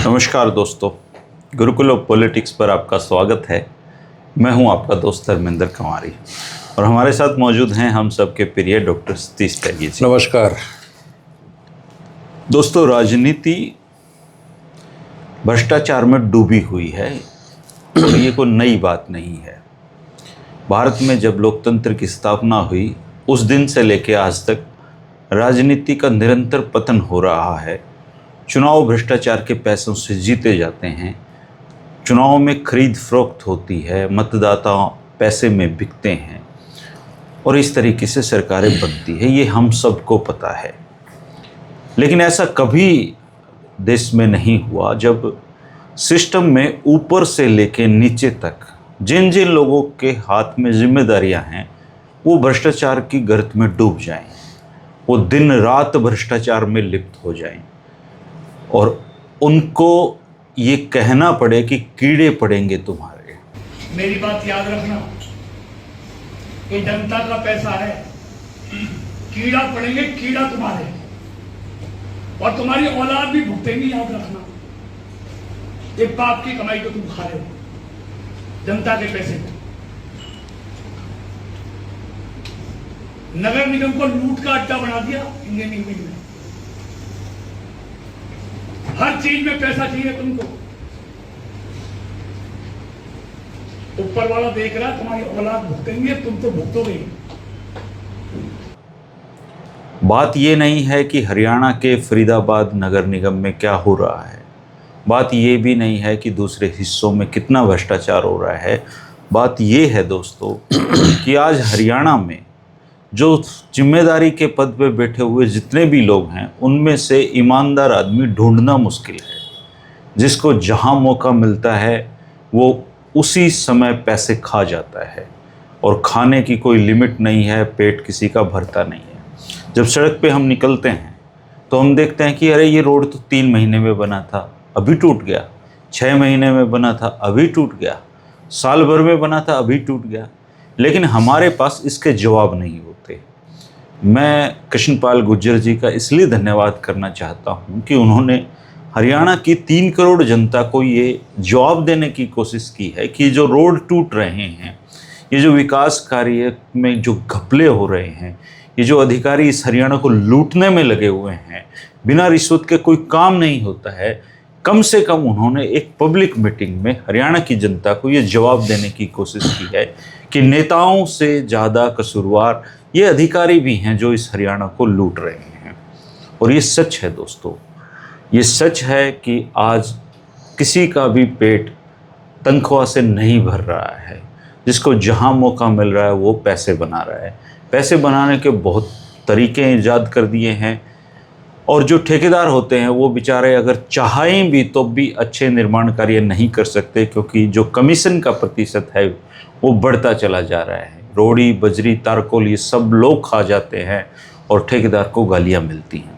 नमस्कार दोस्तों, Gurukul of politics पर आपका स्वागत है। मैं हूं आपका दोस्त धर्मेंद्र कंवारी और हमारे साथ मौजूद हैं हम सबके प्रिय डॉक्टर सतीश त्यागी जी। नमस्कार दोस्तों, राजनीति भ्रष्टाचार में डूबी हुई है और ये कोई नई बात नहीं है। भारत में जब लोकतंत्र की स्थापना हुई उस दिन से लेकर आज तक राजनीति का निरंतर पतन हो रहा है। चुनाव भ्रष्टाचार के पैसों से जीते जाते हैं, चुनाव में खरीद फरोख्त होती है, मतदाता पैसे में बिकते हैं और इस तरीके से सरकारें बनती है। ये हम सबको पता है। लेकिन ऐसा कभी देश में नहीं हुआ जब सिस्टम में ऊपर से लेके नीचे तक जिन जिन लोगों के हाथ में जिम्मेदारियां हैं वो भ्रष्टाचार की गर्त में डूब जाएं, वो दिन रात भ्रष्टाचार में लिप्त हो जाएं और उनको ये कहना पड़े कि कीड़े पड़ेंगे तुम्हारे। मेरी बात याद रखना, ये जनता का पैसा है, कीड़ा पड़ेंगे, कीड़ा तुम्हारे और तुम्हारी औलाद भी भुगतेंगी। याद रखना, ये बाप की कमाई को तुम खा रहे हो, जनता के पैसे को। नगर निगम को लूट का अड्डा बना दिया इंजीनियरिंग में। हर चीज में पैसा चाहिए तुमको। ऊपर वाला देख रहा है, तुम्हारी औलाद भुगतेंगे, तुम तो भुगतोगे। बात ये नहीं है कि हरियाणा के फरीदाबाद नगर निगम में क्या हो रहा है, बात ये भी नहीं है कि दूसरे हिस्सों में कितना भ्रष्टाचार हो रहा है। बात ये है दोस्तों कि आज हरियाणा में जो जिम्मेदारी के पद पे बैठे हुए जितने भी लोग हैं उनमें से ईमानदार आदमी ढूंढना मुश्किल है। जिसको जहां मौका मिलता है वो उसी समय पैसे खा जाता है और खाने की कोई लिमिट नहीं है, पेट किसी का भरता नहीं है। जब सड़क पे हम निकलते हैं तो हम देखते हैं कि अरे ये रोड तो 3 महीने में बना था, अभी टूट गया। 6 महीने में बना था, अभी टूट गया। साल भर में बना था, अभी टूट गया। लेकिन हमारे पास इसके जवाब नहीं होते। मैं कृष्णपाल गुर्जर जी का इसलिए धन्यवाद करना चाहता हूं कि उन्होंने हरियाणा की 3 करोड़ जनता को ये जवाब देने की कोशिश की है कि जो रोड टूट रहे हैं, ये जो विकास कार्य में जो घपले हो रहे हैं, ये जो अधिकारी इस हरियाणा को लूटने में लगे हुए हैं, बिना रिश्वत के कोई काम नहीं होता है। कम से कम उन्होंने एक पब्लिक मीटिंग में हरियाणा की जनता को ये जवाब देने की कोशिश की है कि नेताओं से ज़्यादा कसूरवार ये अधिकारी भी हैं जो इस हरियाणा को लूट रहे हैं। और ये सच है दोस्तों, ये सच है कि आज किसी का भी पेट तनख्वाह से नहीं भर रहा है। जिसको जहां मौका मिल रहा है वो पैसे बना रहा है। पैसे बनाने के बहुत तरीके ईजाद कर दिए हैं और जो ठेकेदार होते हैं वो बेचारे अगर चाहें भी तो भी अच्छे निर्माण कार्य नहीं कर सकते, क्योंकि जो कमीशन का प्रतिशत है वो बढ़ता चला जा रहा है। रोड़ी, बजरी, तारकोल ये सब लोग खा जाते हैं और ठेकेदार को गालियां मिलती हैं।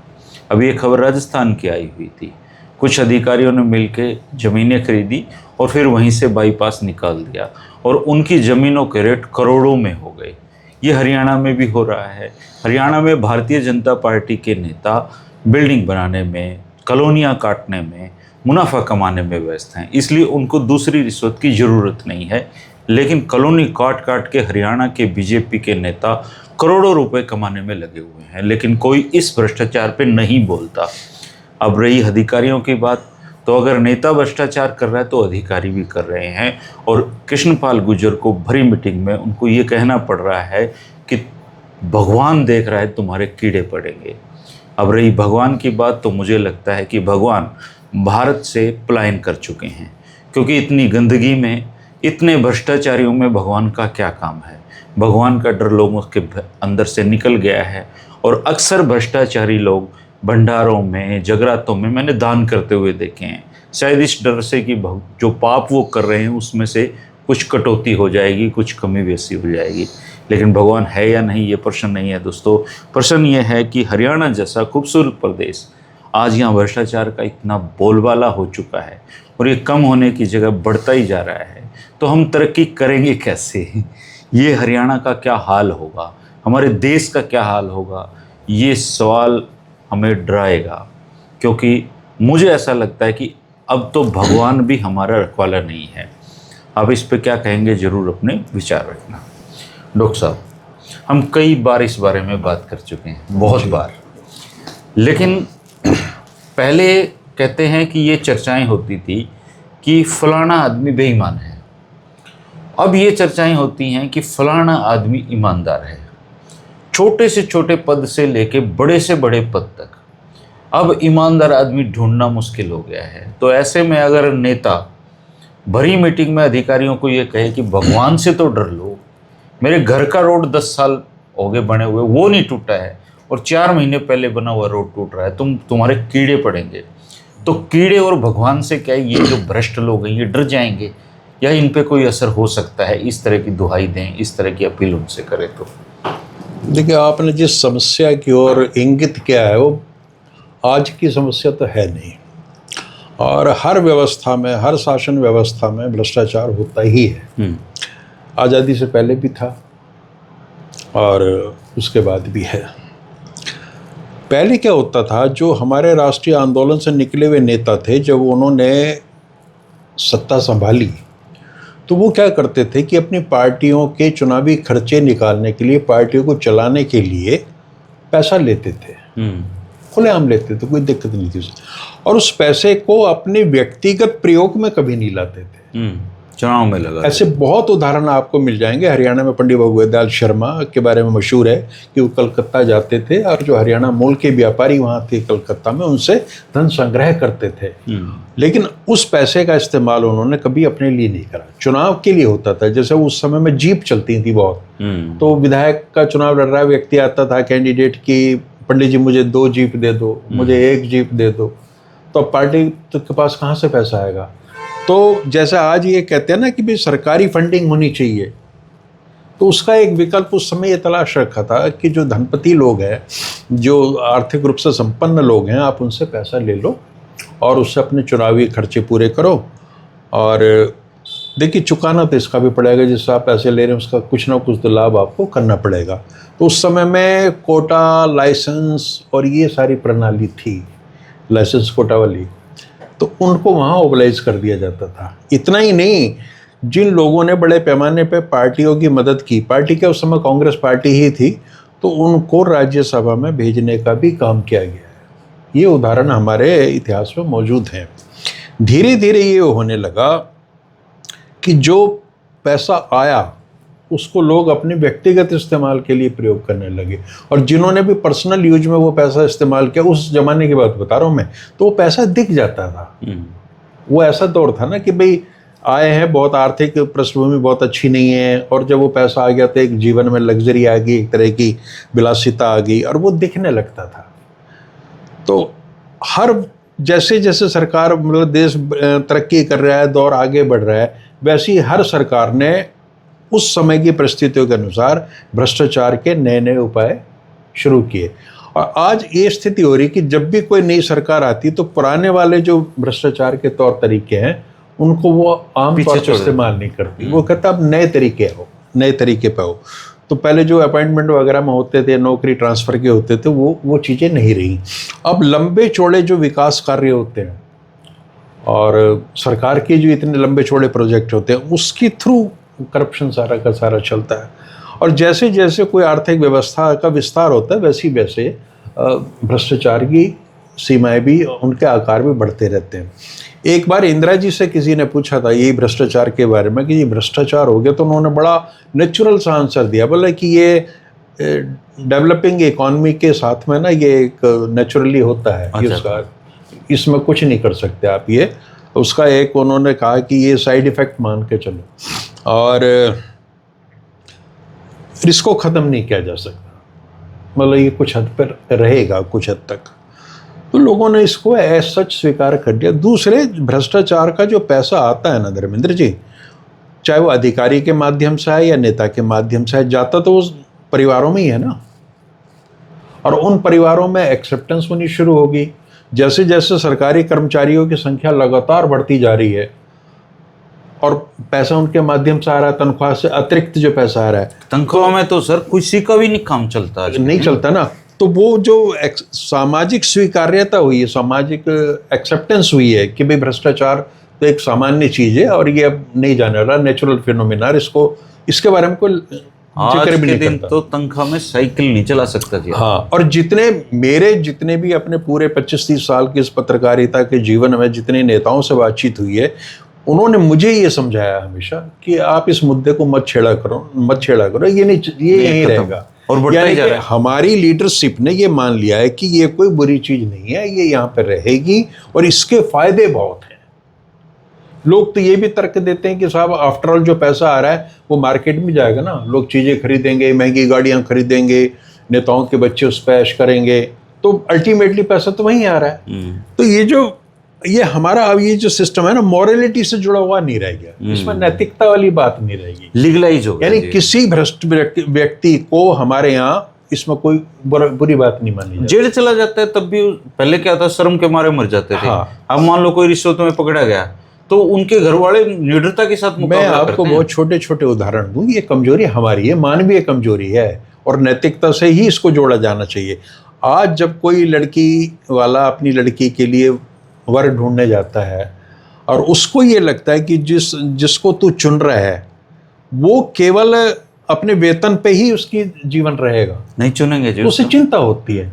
अभी एक खबर राजस्थान की आई हुई थी, कुछ अधिकारियों ने मिलकर ज़मीनें खरीदी और फिर वहीं से बाईपास निकाल दिया और उनकी ज़मीनों के रेट करोड़ों में हो गए। ये हरियाणा में भी हो रहा है। हरियाणा में भारतीय जनता पार्टी के नेता बिल्डिंग बनाने में, कॉलोनियाँ काटने में, मुनाफा कमाने में व्यस्त हैं, इसलिए उनको दूसरी रिश्वत की ज़रूरत नहीं है। लेकिन कॉलोनी काट काट के हरियाणा के बीजेपी के नेता करोड़ों रुपए कमाने में लगे हुए हैं, लेकिन कोई इस भ्रष्टाचार पे नहीं बोलता। अब रही अधिकारियों की बात, तो अगर नेता भ्रष्टाचार कर रहा है तो अधिकारी भी कर रहे हैं और कृष्णपाल गुर्जर को भरी मीटिंग में उनको ये कहना पड़ रहा है कि भगवान देख रहा है तुम्हारे कीड़े पड़ेंगे। अब रही भगवान की बात, तो मुझे लगता है कि भगवान भारत से पलायन कर चुके हैं, क्योंकि इतनी गंदगी में, इतने भ्रष्टाचारियों में भगवान का क्या काम है। भगवान का डर लोगों के अंदर से निकल गया है और अक्सर भ्रष्टाचारी लोग भंडारों में, जगरातों में मैंने दान करते हुए देखे हैं, शायद इस डर से कि जो पाप वो कर रहे हैं उसमें से कुछ कटौती हो जाएगी, कुछ कमी बेसी हो जाएगी। लेकिन भगवान है या नहीं ये प्रश्न नहीं है दोस्तों। प्रश्न ये है कि हरियाणा जैसा खूबसूरत प्रदेश आज यहाँ भ्रष्टाचार का इतना बोलबाला हो चुका है और ये कम होने की जगह बढ़ता ही जा रहा है, तो हम तरक्की करेंगे कैसे? ये हरियाणा का क्या हाल होगा, हमारे देश का क्या हाल होगा, ये सवाल हमें डराएगा। क्योंकि मुझे ऐसा लगता है कि अब तो भगवान भी हमारा रखवाला नहीं है। अब इस पे क्या कहेंगे, ज़रूर अपने विचार रखना। डॉक्टर साहब, हम कई बार इस बारे में बात कर चुके हैं, बहुत बार, लेकिन पहले कहते हैं कि ये चर्चाएं होती थी कि फलाना आदमी बेईमान है। अब ये चर्चाएं होती हैं कि फलाना आदमी ईमानदार है। छोटे से छोटे पद से लेके बड़े से बड़े पद तक अब ईमानदार आदमी ढूंढना मुश्किल हो गया है। तो ऐसे में अगर नेता भरी मीटिंग में अधिकारियों को ये कहे कि भगवान से तो डर लो, मेरे घर का रोड 10 साल हो गए बने हुए, वो नहीं टूटा है, और 4 महीने पहले बना हुआ रोड टूट रहा है, तुम्हारे कीड़े पड़ेंगे। तो कीड़े और भगवान से क्या ये जो भ्रष्ट लोग हैं ये डर जाएंगे, या इन पे कोई असर हो सकता है? इस तरह की दुहाई दें, इस तरह की अपील उनसे करें तो। देखिए, आपने जिस समस्या की ओर इंगित किया है वो आज की समस्या तो है नहीं, और हर व्यवस्था में, हर शासन व्यवस्था में भ्रष्टाचार होता ही है। आज़ादी से पहले भी था और उसके बाद भी है। पहले क्या होता था, जो हमारे राष्ट्रीय आंदोलन से निकले हुए नेता थे, जब उन्होंने सत्ता संभाली तो वो क्या करते थे कि अपनी पार्टियों के चुनावी खर्चे निकालने के लिए, पार्टियों को चलाने के लिए पैसा लेते थे, खुलेआम लेते थे, कोई दिक्कत नहीं थी उससे। और उस पैसे को अपने व्यक्तिगत प्रयोग में कभी नहीं लाते थे, चुनाव में लगा। ऐसे बहुत उदाहरण आपको मिल जाएंगे। हरियाणा में पंडित भगवत दयाल शर्मा के बारे में मशहूर है कि वो कलकत्ता जाते थे और जो हरियाणा मूल के व्यापारी वहाँ थे कलकत्ता में, उनसे धन संग्रह करते थे, लेकिन उस पैसे का इस्तेमाल उन्होंने कभी अपने लिए नहीं करा। चुनाव के लिए होता था। जैसे उस समय में जीप चलती थी बहुत, तो विधायक का चुनाव लड़ रहा है, व्यक्ति आता था कैंडिडेट की, पंडित जी मुझे 2 जीप दे दो, मुझे 1 जीप दे दो, तो अब पार्टी के पास कहाँ से पैसा आएगा? तो जैसे आज ये कहते हैं ना कि भाई सरकारी फंडिंग होनी चाहिए, तो उसका एक विकल्प उस समय ये तलाश रखा था कि जो धनपति लोग हैं, जो आर्थिक रूप से संपन्न लोग हैं, आप उनसे पैसा ले लो और उससे अपने चुनावी खर्चे पूरे करो। और देखिए, चुकाना तो इसका भी पड़ेगा, जिससे आप पैसे ले रहे हैं उसका कुछ ना कुछ तो लाभ आपको करना पड़ेगा। तो उस समय में कोटा, लाइसेंस और ये सारी प्रणाली थी, लाइसेंस कोटा वाली, तो उनको वहाँ ओबलाइज कर दिया जाता था। इतना ही नहीं, जिन लोगों ने बड़े पैमाने पे पार्टियों की मदद की, पार्टी क्या उस समय कांग्रेस पार्टी ही थी, तो उनको राज्यसभा में भेजने का भी काम किया गया है। ये उदाहरण हमारे इतिहास में मौजूद हैं। धीरे धीरे ये होने लगा कि जो पैसा आया उसको लोग अपने व्यक्तिगत इस्तेमाल के लिए प्रयोग करने लगे, और जिन्होंने भी पर्सनल यूज में वो पैसा इस्तेमाल किया, उस जमाने की बात बता रहा हूँ मैं, तो वो पैसा दिख जाता था। वो ऐसा दौर था ना कि भाई आए हैं, बहुत आर्थिक पृष्ठभूमि बहुत अच्छी नहीं है, और जब वो पैसा आ गया तो एक जीवन में लग्जरी आ गई, एक तरह की विलासिता आ गई, और वो दिखने लगता था। तो हर जैसे जैसे सरकार, मतलब देश तरक्की कर रहा है, दौर आगे बढ़ रहा है, वैसे ही हर सरकार ने उस समय की परिस्थितियों के अनुसार भ्रष्टाचार के नए नए उपाय शुरू किए। और आज ये स्थिति हो रही कि जब भी कोई नई सरकार आती तो पुराने वाले जो भ्रष्टाचार के तौर तरीके हैं उनको वो आम तौर पर इस्तेमाल नहीं करती। वो कहता अब नए तरीके हो, नए तरीके पे हो। तो पहले जो अपॉइंटमेंट वगैरह में होते थे, नौकरी ट्रांसफ़र के होते थे, वो चीज़ें नहीं रही। अब लंबे चौड़े जो विकास कार्य होते हैं और सरकार के जो इतने लंबे चौड़े प्रोजेक्ट होते हैं, उसके थ्रू करप्शन सारा का सारा चलता है। और जैसे जैसे कोई आर्थिक व्यवस्था का विस्तार होता है, वैसे वैसे भ्रष्टाचार की सीमाएं भी, उनके आकार भी बढ़ते रहते हैं। एक बार इंदिरा जी से किसी ने पूछा था यही भ्रष्टाचार के बारे में कि ये भ्रष्टाचार हो गया, तो उन्होंने बड़ा नेचुरल सा आंसर दिया, बोला कि ये डेवलपिंग इकॉनमी के साथ में ना ये एक नेचुरली होता है। अच्छा। उसका इसमें कुछ नहीं कर सकते आप। ये उसका एक उन्होंने कहा कि ये साइड इफ़ेक्ट मान के चलो, और इसको ख़त्म नहीं किया जा सकता, मतलब ये कुछ हद पर रहेगा, कुछ हद तक। तो लोगों ने इसको एज सच स्वीकार कर दिया। दूसरे, भ्रष्टाचार का जो पैसा आता है ना धर्मेंद्र जी, चाहे वो अधिकारी के माध्यम से आए या नेता के माध्यम से आए, जाता तो उस परिवारों में ही है ना, और उन परिवारों में एक्सेप्टेंस होनी शुरू होगी। जैसे जैसे सरकारी कर्मचारियों की संख्या लगातार बढ़ती जा रही है और पैसा उनके माध्यम से आ रहा है, तनख्वाह से अतिरिक्त जो पैसा आ रहा है, तनख्वाह में तो सर किसी का भी नहीं काम चलता, नहीं चलता ना। तो वो जो सामाजिक स्वीकार्यता हुई है, सामाजिक एक्सेप्टेंस हुई है कि भाई भ्रष्टाचार तो एक सामान्य चीज है और ये अब नहीं जाने वाला, नेचुरल फिनोमिना, इसको इसके बारे में कोई आज जिक्र भी के नहीं दिन करता। तो तनख्वाह में साइकिल नहीं चला सकता जी। हाँ, और जितने भी अपने पूरे 25-30 साल की इस पत्रकारिता के जीवन में जितने नेताओं से बातचीत हुई है, उन्होंने मुझे ये समझाया हमेशा कि आप इस मुद्दे को मत छेड़ा करो, ये यहीं खत्म। रहेगा। और बढ़ता ही यानी जा कि रहा है। हमारी लीडरशिप ने ये मान लिया है कि ये कोई बुरी चीज नहीं है, ये यहाँ पर रहेगी और इसके फायदे बहुत हैं। लोग तो ये भी तर्क देते हैं कि साहब आफ्टर ऑल जो पैसा आ रहा है वो मार्केट में जाएगा ना, लोग चीजें खरीदेंगे, महंगी गाड़ियां खरीदेंगे, नेताओं के बच्चे उस पर ऐश करेंगे, तो अल्टीमेटली पैसा तो वहीं आ रहा है। तो ये हमारा अब ये जो सिस्टम है ना, मॉरलिटी से जुड़ा हुआ नहीं रह गया, इसमें नैतिकता वाली बात नहीं रहेगी, लीगलाइज हो गया यानी जी। किसी भ्रष्ट व्यक्ति को हमारे यहाँ इसमें कोई बुरी बात नहीं मानी जाती। जेल चला जाता है तब भी पहले क्या था, शर्म के मारे मर जाते थे। हाँ। अब मान लो कोई रिश्वत में पकड़ा गया तो उनके घर वाले निडरता के साथ मैं मुकाबला आपको करते हैं। बहुत छोटे छोटे उदाहरण दूं, ये कमजोरी हमारी है, मानवीय कमजोरी है और नैतिकता से ही इसको जोड़ा जाना चाहिए। आज जब कोई लड़की वाला अपनी लड़की के लिए वर ढूंढने जाता है और उसको ये लगता है कि जिसको तू चुन रहा है वो केवल अपने वेतन पे ही उसकी जीवन रहेगा, नहीं चुनेंगे जी तो उसे चिंता होती है।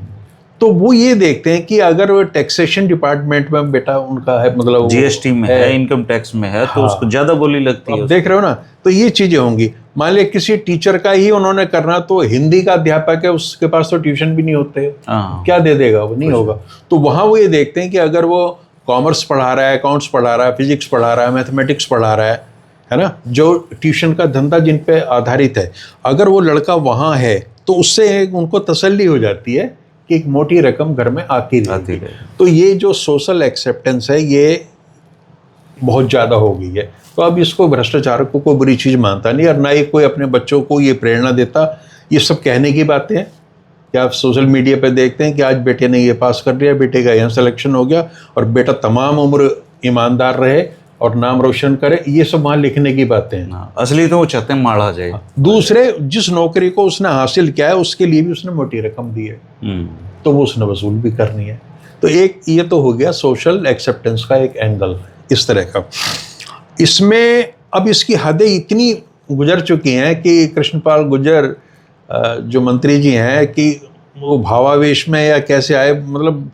तो वो ये देखते हैं कि अगर वो टैक्सेशन डिपार्टमेंट में बेटा उनका है, मतलब जीएसटी में है, इनकम टैक्स में है, तो हाँ। उसको ज्यादा बोली लगती है। आप देख रहे हो ना, तो ये चीजें होंगी। मान लिया किसी टीचर का ही उन्होंने करना, तो हिंदी का अध्यापक है, उसके पास तो ट्यूशन भी नहीं होते, हाँ। क्या दे देगा वो, नहीं होगा। तो वहां वो ये देखते हैं कि अगर वो कॉमर्स पढ़ा रहा है, अकाउंट्स पढ़ा रहा है, फिजिक्स पढ़ा रहा है, मैथमेटिक्स पढ़ा रहा है ना, जो ट्यूशन का धंधा जिन पे आधारित है, अगर वो लड़का वहां है तो उससे उनको तसल्ली हो जाती है कि एक मोटी रकम घर में आती रहेगी। तो ये जो सोशल एक्सेप्टेंस है ये बहुत ज़्यादा हो गई है। तो अब इसको भ्रष्टाचार को कोई बुरी चीज़ मानता नहीं, और ना ही कोई अपने बच्चों को ये प्रेरणा देता। ये सब कहने की बातें हैं कि आप सोशल मीडिया पे देखते हैं कि आज बेटे ने ये पास कर दिया, बेटे का यहाँ सिलेक्शन हो गया और बेटा तमाम उम्र ईमानदार रहे और नाम रोशन करे, ये सब वहाँ लिखने की बातें हैं। असली तो वो चाहते हैं माड़ा जाए। दूसरे जिस नौकरी को उसने हासिल किया है उसके लिए भी उसने मोटी रकम दी है, तो वो उसने वसूल भी करनी है। तो एक ये तो हो गया सोशल एक्सेप्टेंस का एक एंगल इस तरह का। इसमें अब इसकी हदें इतनी गुजर चुकी हैं कि कृष्णपाल गुर्जर जो मंत्री जी हैं कि वो भावावेश में या कैसे आए, मतलब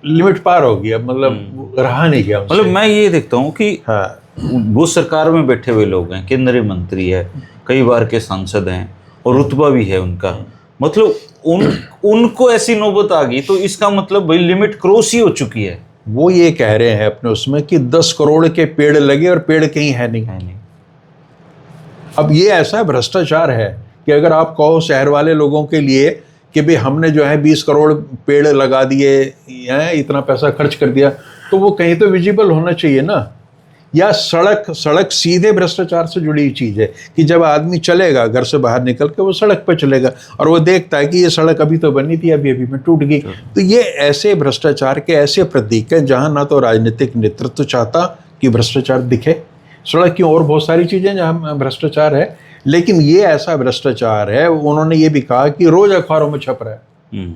लिमिट पार हो गया, मतलब रहा नहीं गया उनसे। मतलब मैं ये देखता हूँ कि हाँ, वो सरकार में बैठे हुए लोग हैं, केंद्रीय मंत्री है, कई बार के सांसद हैं और रुतबा भी है उनका, मतलब उनको ऐसी नौबत आ गई तो इसका मतलब भाई लिमिट क्रॉस ही हो चुकी है। वो ये कह रहे हैं अपने उसमें कि 10 करोड़ के पेड़ लगे और पेड़ कहीं है नहीं। अब ये ऐसा भ्रष्टाचार है कि अगर आप कहो शहर वाले लोगों के लिए कि भाई हमने जो है 20 करोड़ पेड़ लगा दिए हैं, इतना पैसा खर्च कर दिया, तो वो कहीं तो विजिबल होना चाहिए ना। या सड़क सीधे भ्रष्टाचार से जुड़ी चीज़ है कि जब आदमी चलेगा घर से बाहर निकल के वो सड़क पर चलेगा और वो देखता है कि ये सड़क अभी तो बनी थी, अभी में टूट गई। तो ये ऐसे भ्रष्टाचार के ऐसे प्रतीक हैं जहाँ ना तो राजनीतिक नेतृत्व चाहता कि भ्रष्टाचार दिखे, सड़क की और बहुत सारी चीज़ें जहाँ भ्रष्टाचार है, लेकिन ये ऐसा भ्रष्टाचार है। उन्होंने ये भी कहा कि रोज अखबारों में छप रहा है,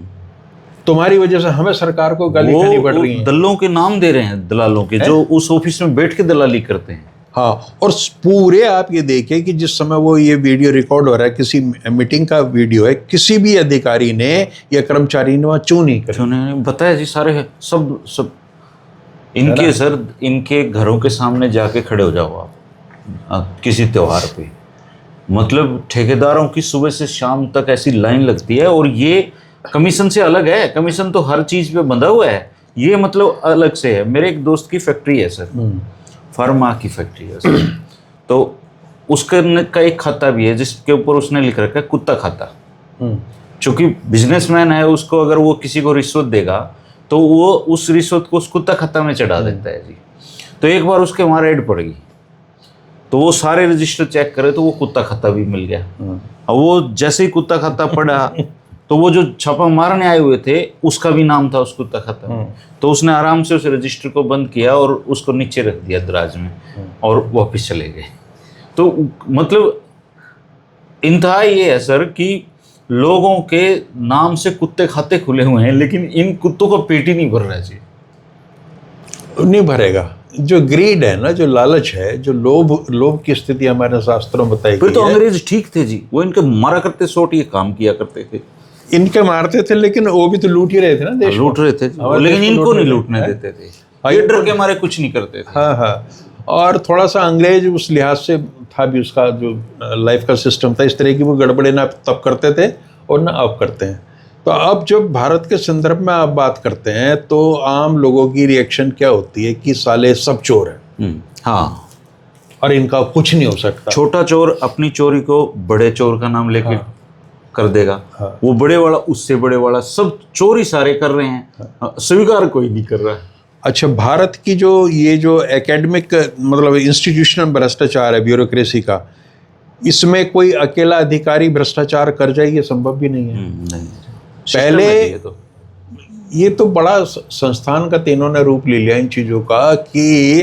तुम्हारी वजह से हमें सरकार को गाली खानी पड़ रही है। दलों के नाम दे रहे हैं, दलालों के, जो उस ऑफिस में बैठ के दलाली करते हैं। हाँ, और पूरे आप ये देखिए कि जिस समय वो ये वीडियो रिकॉर्ड हो रहा है, किसी मीटिंग का वीडियो है, किसी भी अधिकारी ने या कर्मचारी ने वहाँ चू नहीं करी, बताया जी, सारे सब इनके सर, इनके घरों के सामने जाके खड़े हो जाओ आप किसी त्योहार पे, मतलब ठेकेदारों की सुबह से शाम तक ऐसी लाइन लगती है। और ये कमीशन से अलग है, कमीशन तो हर चीज पे बंधा हुआ है, ये मतलब अलग से है। मेरे एक दोस्त की फैक्ट्री है सर, फार्मा की फैक्ट्री है सर, तो उसका एक खाता भी है जिसके ऊपर उसने लिख रखा है कुत्ता खाता। चूंकि बिजनेसमैन है, उसको अगर वो किसी को रिश्वत देगा तो वो उस रिश्वत को उस कुत्ता खाता में चढ़ा देता है जी। तो एक बार उसके वहाँ रेड पड़ गई तो वो सारे रजिस्टर चेक करे तो वो कुत्ता खाता भी मिल गया। और वो जैसे ही कुत्ता खाता पड़ा तो वो जो छापा मारने आए हुए थे उसका भी नाम था उस कुत्ता खाता में। तो उसने आराम से उस रजिस्टर को बंद किया और उसको नीचे रख दिया दराज में और वापस चले गए। तो मतलब इंतहा ये है सर कि लोगों के नाम से कुत्ते खाते खुले हुए हैं, लेकिन इन कुत्तों का पेट ही नहीं भर रहा जी। नहीं भरेगा। जो ग्रीड है ना, जो लालच है, जो लोभ की स्थिति हमारे शास्त्रों में बताई फिर गई तो है। अंग्रेज ठीक थे जी, वो इनके मारा करते सोट ये काम किया करते थे। इनके मारते थे, लेकिन वो भी तो लूट ही रहे थे ना देश को। लूट रहे थे जी, हमारे लेकिन देश को इनको लूट नहीं रहे लूटने थे। देते थे, हाँ, ये इनको- डर के मारे कुछ नहीं करते थे। हाँ हाँ। और थोड़ा सा अंग्रेज उस लिहाज से था भी, उसका जो लाइफ का सिस्टम था इस तरह की, वो गड़बड़े ना तब करते थे और ना अब करते हैं। तो अब जब भारत के संदर्भ में आप बात करते हैं तो आम लोगों की रिएक्शन क्या होती है कि साले सब चोर हैं हाँ, और इनका कुछ नहीं हो सकता। छोटा चोर अपनी चोरी को बड़े चोर का नाम लेके कर देगा। हाँ। वो बड़े वाला उससे बड़े वाला, सब चोरी सारे कर रहे हैं, स्वीकार कोई नहीं कर रहा है। अच्छा, भारत की जो एकेडमिक मतलब इंस्टीट्यूशनल भ्रष्टाचार है, ब्यूरोक्रेसी का, इसमें कोई अकेला अधिकारी भ्रष्टाचार कर जाए ये संभव भी नहीं है। नहीं, पहले system है ये ये तो बड़ा संस्थान का इन्होंने रूप ले लिया इन चीज़ों का कि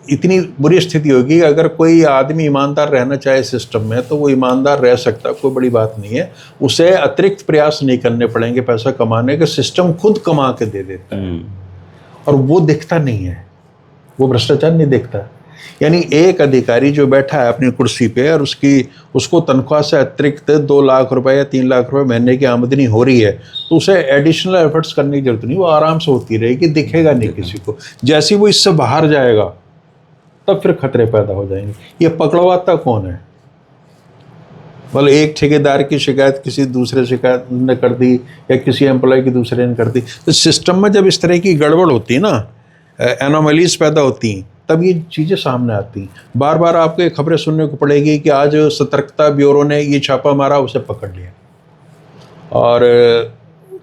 इतनी बुरी स्थिति होगी कि अगर कोई आदमी ईमानदार रहना चाहे सिस्टम में तो वो ईमानदार रह सकता, कोई बड़ी बात नहीं है। उसे अतिरिक्त प्रयास नहीं करने पड़ेंगे पैसा कमाने के, सिस्टम खुद कमा के दे देता है और वो दिखता नहीं है, वो भ्रष्टाचार नहीं दिखता। यानी एक अधिकारी जो बैठा है अपनी कुर्सी पे और उसको तनख्वाह से अतिरिक्त 2 लाख रुपए या 3 लाख रुपए महीने की आमदनी हो रही है, तो उसे एडिशनल एफर्ट्स करने की जरूरत नहीं, वो आराम से होती रहेगी, दिखेगा नहीं किसी को। जैसे वो इससे बाहर जाएगा तब फिर खतरे पैदा हो जाएंगे। ये पकड़वाता कौन है? मतलब एक ठेकेदार की शिकायत किसी दूसरे शिकायत ने कर दी या किसी एम्प्लॉय की दूसरे ने कर दी, तो सिस्टम में जब इस तरह की गड़बड़ होती है ना, एनोमलीज पैदा होती हैं, तब ये चीज़ें सामने आती हैं। बार बार आपको ये खबरें सुनने को पड़ेगी कि आज सतर्कता ब्यूरो ने ये छापा मारा, उसे पकड़ लिया, और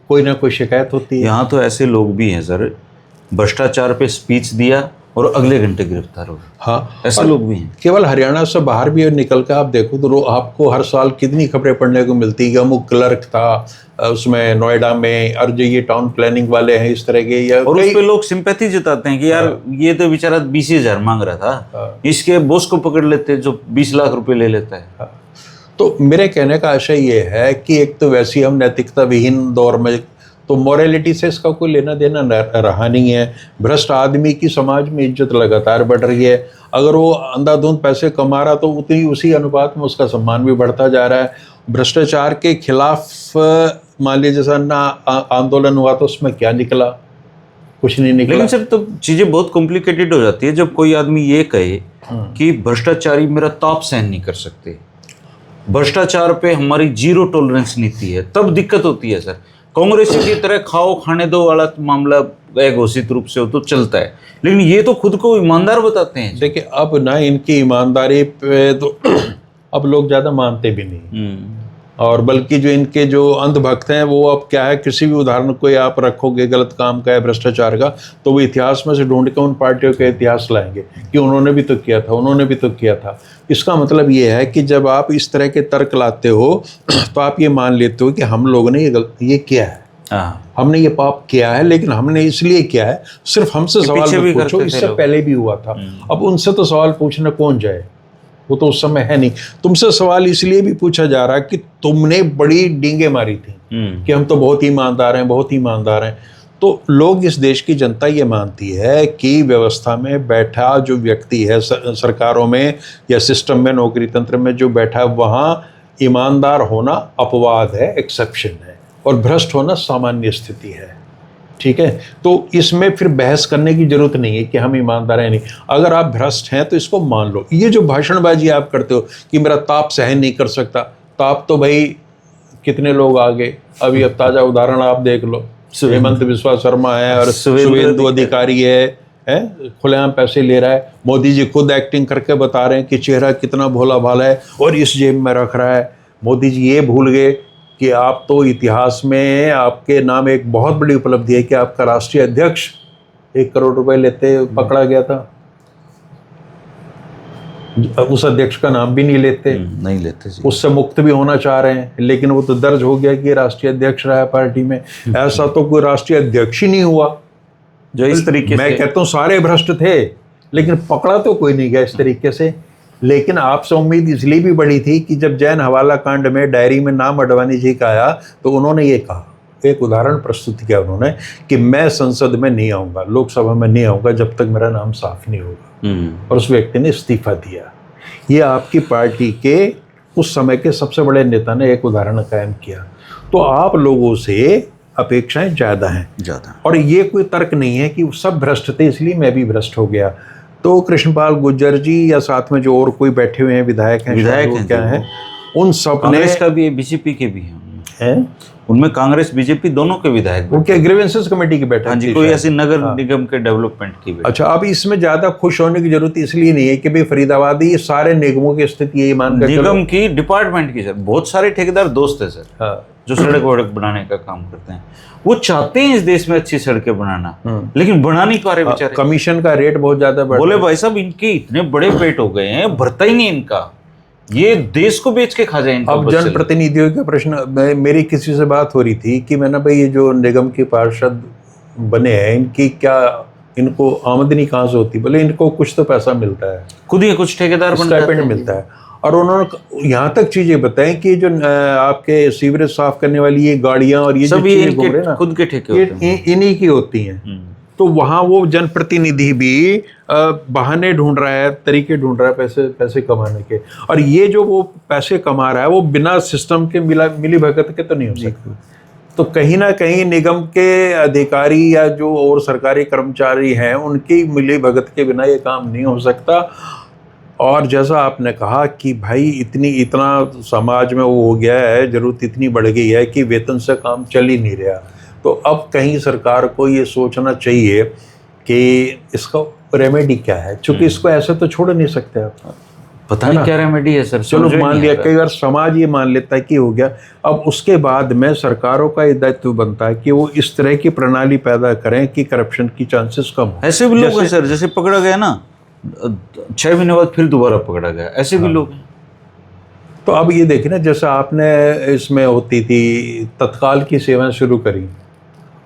कोई ना कोई शिकायत होती है। यहाँ तो ऐसे लोग भी हैं सर, भ्रष्टाचार पे स्पीच दिया और अगले घंटे गिरफ्तार हो गए। हाँ, ऐसे लोग भी हैं। केवल हरियाणा से बाहर भी निकल कर आप देखो तो आपको हर साल कितनी खबरें पढ़ने को मिलती है कि अमुक क्लर्क था उसमें नोएडा में, और जो ये टाउन प्लानिंग वाले हैं इस तरह के, या और उस पे लोग सिंपैथी जताते हैं कि यार ये तो बेचारा 20,000 मांग रहा था, इसके बॉस को पकड़ लेते जो 20 लाख रुपए ले लेता है। तो मेरे कहने का आशय ये है कि एक तो वैसे हम नैतिकता विहीन दौर में, तो मोरालिटी से इसका कोई लेना देना रहा नहीं है। भ्रष्ट आदमी की समाज में इज्जत लगातार बढ़ रही है। अगर वो अंधाधुंध पैसे कमा रहा तो उतनी उसी अनुपात में उसका सम्मान भी बढ़ता जा रहा है। भ्रष्टाचार के खिलाफ मान लीजिए जैसा ना आंदोलन हुआ तो उसमें क्या निकला? कुछ नहीं निकला। लेकिन सर तो चीजें बहुत कॉम्प्लिकेटेड हो जाती है जब कोई आदमी ये कहे कि भ्रष्टाचारी मेरा ताप सहन नहीं कर सकते, भ्रष्टाचार पे हमारी 0 टॉलरेंस नीति है, तब दिक्कत होती है सर। कांग्रेस की तरह खाओ खाने दो वाला मामला घोषित रूप से हो तो चलता है, लेकिन ये तो खुद को ईमानदार बताते हैं। देखिए अब ना इनकी ईमानदारी पे तो अब लोग ज़्यादा मानते भी नहीं, और बल्कि जो इनके जो अंधभक्त हैं वो अब क्या है, किसी भी उदाहरण को आप रखोगे गलत काम का या भ्रष्टाचार का, तो वो इतिहास में से ढूंढ के उन पार्टियों का इतिहास लाएंगे कि उन्होंने भी तो किया था, उन्होंने भी तो किया था। इसका मतलब ये है कि जब आप इस तरह के तर्क लाते हो तो आप ये मान लेते हो कि हम लोगों ने ये किया है, हमने ये पाप किया है, लेकिन हमने इसलिए किया है, सिर्फ हमसे सवाल मत पूछो, इससे पहले भी हुआ था। अब उनसे तो सवाल पूछने कौन जाए, वो तो उस समय है नहीं। तुमसे सवाल इसलिए भी पूछा जा रहा है कि तुमने बड़ी डींगे मारी थी कि हम तो बहुत ईमानदार हैं, बहुत ईमानदार हैं। तो लोग, इस देश की जनता ये मानती है कि व्यवस्था में बैठा जो व्यक्ति है, सरकारों में या सिस्टम में, नौकरी तंत्र में जो बैठा है, वहाँ ईमानदार होना अपवाद है, एक्सेप्शन है, और भ्रष्ट होना सामान्य स्थिति है। ठीक है, तो इसमें फिर बहस करने की जरूरत नहीं है कि हम ईमानदार हैं नहीं। अगर आप भ्रष्ट हैं तो इसको मान लो। ये जो भाषणबाजी आप करते हो कि मेरा ताप सहन नहीं कर सकता, ताप तो भाई कितने लोग आ गए। अभी अब ताज़ा उदाहरण आप देख लो, हेमंत बिस्वा शर्मा है और शुभेंदु अधिकारी है खुलेआम पैसे ले रहा है। मोदी जी खुद एक्टिंग करके बता रहे हैं कि चेहरा कितना भोला भाला है और इस जेब में रख रहा है। मोदी जी ये भूल गए कि आप तो इतिहास में आपके नाम एक बहुत बड़ी उपलब्धि है कि आपका राष्ट्रीय अध्यक्ष 1 करोड़ रुपए लेते पकड़ा गया था। उस अध्यक्ष का नाम भी नहीं लेते जी। उससे मुक्त भी होना चाह रहे हैं, लेकिन वो तो दर्ज हो गया कि राष्ट्रीय अध्यक्ष रहा है पार्टी में। ऐसा तो कोई राष्ट्रीय अध्यक्ष ही नहीं हुआ जो इस तरीके मैं कहता हूँ सारे भ्रष्ट थे, लेकिन पकड़ा तो कोई नहीं गया इस तरीके से। लेकिन आपसे उम्मीद इसलिए भी बड़ी थी कि जब जैन हवाला कांड में डायरी में नाम अडवाणी जी का आया तो उन्होंने ये कहा, एक उदाहरण प्रस्तुत किया उन्होंने कि मैं संसद में नहीं आऊँगा, लोकसभा में नहीं आऊँगा जब तक मेरा नाम साफ नहीं होगा। और उस व्यक्ति ने इस्तीफा दिया। ये आपकी पार्टी के उस समय के सबसे बड़े नेता ने एक उदाहरण कायम किया। तो आप लोगों से अपेक्षाएं ज़्यादा हैं, और ये कोई तर्क नहीं है कि सब भ्रष्ट थे इसलिए मैं भी भ्रष्ट हो गया। तो कृष्णपाल गुर्जर जी या साथ में जो और कोई बैठे हुए हैं विधायक हैं क्या हैं, उन सब ने, कांग्रेस का भी है, बीजेपी के भी हैं, उनमें कांग्रेस बीजेपी दोनों के विधायक, उनके ग्रीवेंसेस कमेटी की बैठक। हाँ जी, कोई ऐसी नगर निगम के डेवलपमेंट की बैठक। अच्छा, अब इसमें ज्यादा खुश होने की जरूरत इसलिए नहीं है कि भाई फरीदाबादी सारे निगमों की स्थिति यही मान कर निगम की डिपार्टमेंट की सर, बहुत सारे ठेकेदार दोस्त है सर। हाँ। जो सड़क वड़क बनाने का काम करते हैं, वो चाहते हैं इस देश में अच्छी सड़कें बनाना, लेकिन बना नहीं पा रहे बेचारे। कमीशन का रेट बहुत ज्यादा बढ़, बोले भाई साहब इनके इतने बड़े पेट हो गए हैं, भरता ही नहीं इनका, ये देश को बेच के खा जाए इनका। अब जनप्रतिनिधियों का प्रश्न, मेरी किसी से बात हो रही थी कि मैंने भाई ये जो निगम के पार्षद बने हैं इनकी क्या, इनको आमदनी कहाँ से होती? बोले इनको कुछ तो पैसा मिलता है, खुद ही कुछ ठेकेदार स्टाइपेंड मिलता है। और उन्होंने यहाँ तक चीजें बताई कि जो आपके सीवरेज साफ करने वाली ये गाड़ियां और ये सब जो चीजें घूम रहे हैं ना, खुद के ठेके होते हैं, इन्हीं की होती हैं। तो वहाँ वो जनप्रतिनिधि भी बहाने ढूंढ रहा है, तरीके ढूंढ रहा है पैसे कमाने के। और ये जो वो पैसे कमा रहा है वो बिना सिस्टम के मिली भगत के तो नहीं हो सकती। तो कहीं ना कहीं निगम के अधिकारी या जो और सरकारी कर्मचारी हैं उनकी मिली भगत के बिना ये काम नहीं हो सकता। और जैसा आपने कहा कि भाई इतना समाज में वो हो गया है, जरूरत इतनी बढ़ गई है कि वेतन से काम चल ही नहीं रहा। तो अब कहीं सरकार को ये सोचना चाहिए कि इसका रेमेडी क्या है, क्योंकि इसको ऐसे तो छोड़ नहीं सकते आप। पता नहीं क्या रेमेडी है सर। चलो मान लिया, कई बार समाज ये मान लेता है कि हो गया। अब उसके बाद में सरकारों का ये दायित्व बनता है कि वो इस तरह की प्रणाली पैदा करें कि करप्शन की चांसेस कम हो। ऐसे भी लोग हैं सर, जैसे पकड़ा गया ना 6 महीने बाद फिर दोबारा पकड़ा गया, ऐसे भी लोग हैं। तो अब ये देखिए ना, जैसे आपने इसमें होती थी तत्काल की सेवाएं शुरू करी,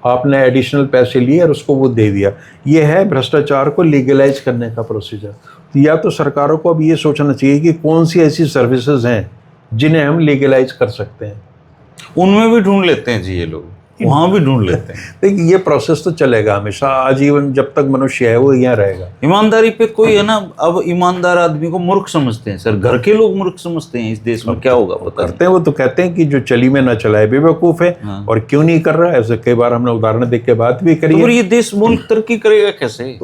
आपने एडिशनल पैसे लिए और उसको वो दे दिया। ये है भ्रष्टाचार को लीगलाइज करने का प्रोसीजर। तो या तो सरकारों को अब ये सोचना चाहिए कि कौन सी ऐसी सर्विसेज हैं जिन्हें हम लीगलाइज कर सकते हैं। उनमें भी ढूंढ लेते हैं जी ये लोग, वहाँ भी ढूंढ लेते हैं। देखिए ये प्रोसेस तो चलेगा हमेशा, आजीवन, जब तक मनुष्य है वो यहाँ रहेगा। ईमानदारी पे कोई है ना, अब ईमानदार आदमी को मूर्ख समझते हैं सर, घर के लोग मूर्ख समझते हैं। इस देश में क्या होगा पता करते हैं, वो तो कहते हैं कि जो चली में ना चलाए बेवकूफ़ है। हाँ। और क्यों नहीं कर रहा है, ऐसे कई बार हमने उदाहरण देख के बात भी करी तो है। ये देश मुल्क तरक्की करेगा कैसे?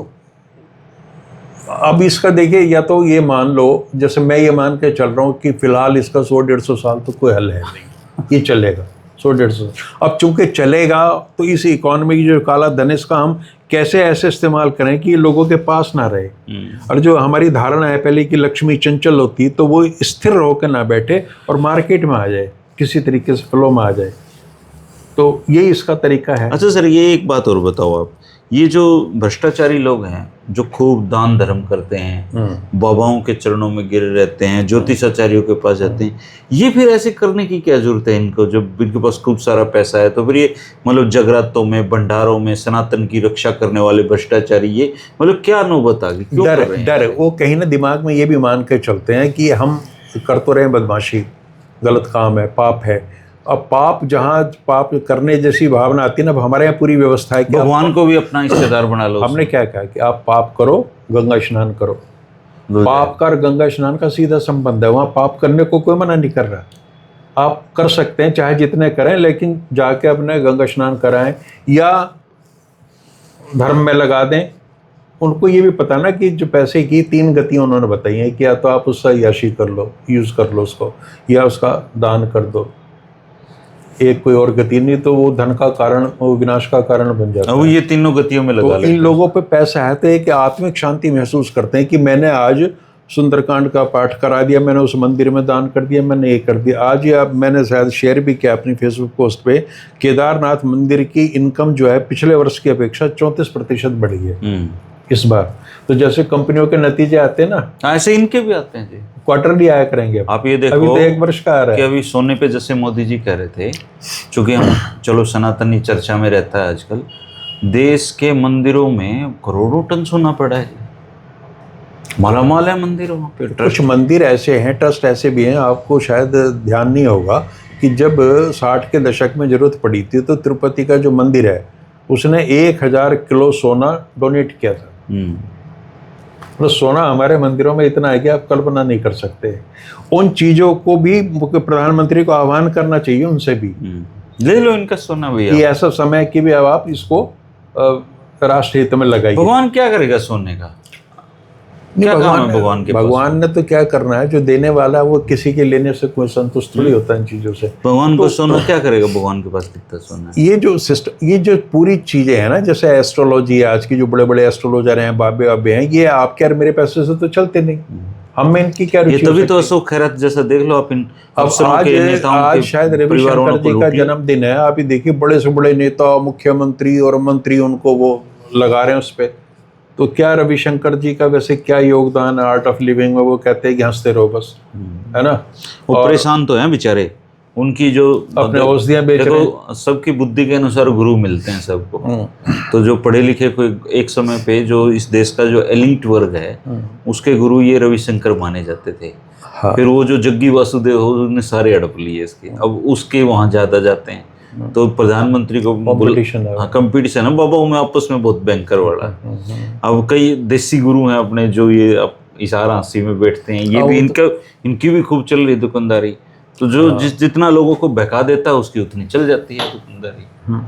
अब इसका देखिए, या तो ये मान लो, जैसे मैं ये मान के चल रहा हूँ कि फिलहाल इसका 100-150 साल तो कोई हल है नहीं, ये चलेगा 100-150। अब चूंकि चलेगा तो इस इकोनॉमी की जो काला धन इसका हम कैसे ऐसे इस्तेमाल करें कि ये लोगों के पास ना रहे। और जो हमारी धारणा है पहले कि लक्ष्मी चंचल होती, तो वो स्थिर होकर ना बैठे और मार्केट में आ जाए, किसी तरीके से फ्लो में आ जाए। तो यही इसका तरीका है। अच्छा सर, ये एक बात और बताओ आप, ये जो भ्रष्टाचारी लोग हैं जो खूब दान धर्म करते हैं, बाबाओं के चरणों में गिरे रहते हैं, ज्योतिषाचार्यों के पास जाते हैं, ये फिर ऐसे करने की क्या जरूरत है इनको? जब इनके पास खूब सारा पैसा है तो फिर ये मतलब जगरातों में, भंडारों में सनातन की रक्षा करने वाले भ्रष्टाचारी, ये मतलब क्या नौबत आ गई? क्यों कर रहे हैं? डर वो कहीं ना दिमाग में ये भी मान के चलते हैं कि हम कर तो रहे हैं बदमाशी, गलत काम है, पाप है। अब पाप, जहाँ पाप करने जैसी भावना आती है ना, अब हमारे यहाँ पूरी व्यवस्था है कि भगवान को भी अपना हिस्सेदार बना लो। हमने क्या कहा कि आप पाप करो, गंगा स्नान करो। पाप का गंगा स्नान का सीधा संबंध है, वहाँ पाप करने को कोई मना नहीं कर रहा। आप कर सकते हैं चाहे जितने करें, लेकिन जाके अपने गंगा स्नान कराएं या धर्म में लगा दें। उनको ये भी पता ना कि जो पैसे की 3 गतियाँ उन्होंने बताई हैं कि या तो आप उससे अय्याशी कर लो, यूज़ कर लो उसको, या उसका दान कर दो। एक कोई और गति नहीं, तो वो धन का कारण, वो विनाश का कारण बन जाता है। ये तीनों गतियों में लगा तो इन लोगों पे पैसा है तो एक आत्मिक शांति महसूस करते हैं कि मैंने आज सुंदरकांड का पाठ करा दिया, मैंने उस मंदिर में दान कर दिया, मैंने ये कर दिया। आज ये अब मैंने शायद शेयर भी किया अपनी फेसबुक पोस्ट पे, केदारनाथ मंदिर की इनकम जो है पिछले वर्ष की अपेक्षा 34% बढ़ी है इस बार। तो जैसे कंपनियों के नतीजे आते हैं ना, ऐसे इनके भी आते हैं जी, क्वार्टरली आया करेंगे। आप ये देखो, अभी तो 1 वर्ष का आ रहा है कि अभी सोने पे जैसे मोदी जी कह रहे थे, चूंकि हम चलो सनातनी चर्चा में रहता है आजकल, देश के मंदिरों में करोड़ों टन सोना पड़ा है। मालामाल है मंदिर वहाँ पे, कुछ मंदिर ऐसे हैं, ट्रस्ट ऐसे भी हैं, आपको शायद ध्यान नहीं होगा कि जब 60 के दशक में जरूरत पड़ी थी तो तिरुपति का जो मंदिर है उसने 1000 किलो सोना डोनेट किया था। मतलब सोना हमारे मंदिरों में इतना है कि आप कल्पना नहीं कर सकते। उन चीज़ों को भी प्रधानमंत्री को आह्वान करना चाहिए उनसे भी, ले लो इनका सोना भैया, कि ऐसा समय कि भी अब आप इसको राष्ट्र हित में लगाइए। भगवान क्या करेगा सोने का? क्या काम है भगवान के पास? भगवान ने तो क्या करना है, जो देने वाला है वो किसी के लेने से कोई संतुष्ट थोड़ी होता है इन चीजों से। भगवान को सोना क्या करेगा? भगवान के पास कितना सोना है? ये जो सिस्टम, ये जो पूरी चीजें हैं ना, जैसे एस्ट्रोलॉजी है, आज की जो बड़े बड़े एस्ट्रोलॉजर हैं, बाबे वाबे हैं, ये आपके और मेरे पैसे से तो चलते नहीं, हम में इनकी क्या रुचि? तभी तो अशोक खैरत जैसा देख लो आप, इन अफसरों के, नेताओं आज के शायद रविशंकर जी का जन्मदिन है, आप ही देखिए बड़े से बड़े नेता, मुख्यमंत्री और मंत्री उनको वो लगा रहे हैं उस पर। तो क्या रविशंकर जी का वैसे क्या योगदान है आर्ट ऑफ लिविंग में? वो कहते हैं कि हंसते रहो बस, है ना। वो परेशान तो हैं बेचारे, उनकी जो अपने औषधियां बेच रहे हैं। सबकी बुद्धि के अनुसार गुरु मिलते हैं सबको। तो जो पढ़े लिखे कोई एक समय पे जो इस देश का जो एलिट वर्ग है उसके गुरु ये रविशंकर माने जाते थे। हाँ। फिर वो जो जग्गी वासुदेव हो उन्होंने सारे हड़प लिए इसके, अब उसके वहाँ ज्यादा जाते हैं। तो प्रधानमंत्री को कंपटीशन है, हाँ कंपटीशन है बाबा, में आपस में बहुत बैंकर वाला। अब कई देसी गुरु हैं अपने जो ये इशारा हंसी में बैठते हैं, ये भी इनकी भी खूब चल रही दुकानदारी। तो जो जितना लोगों को बहका देता है उसकी उतनी चल जाती है दुकानदारी।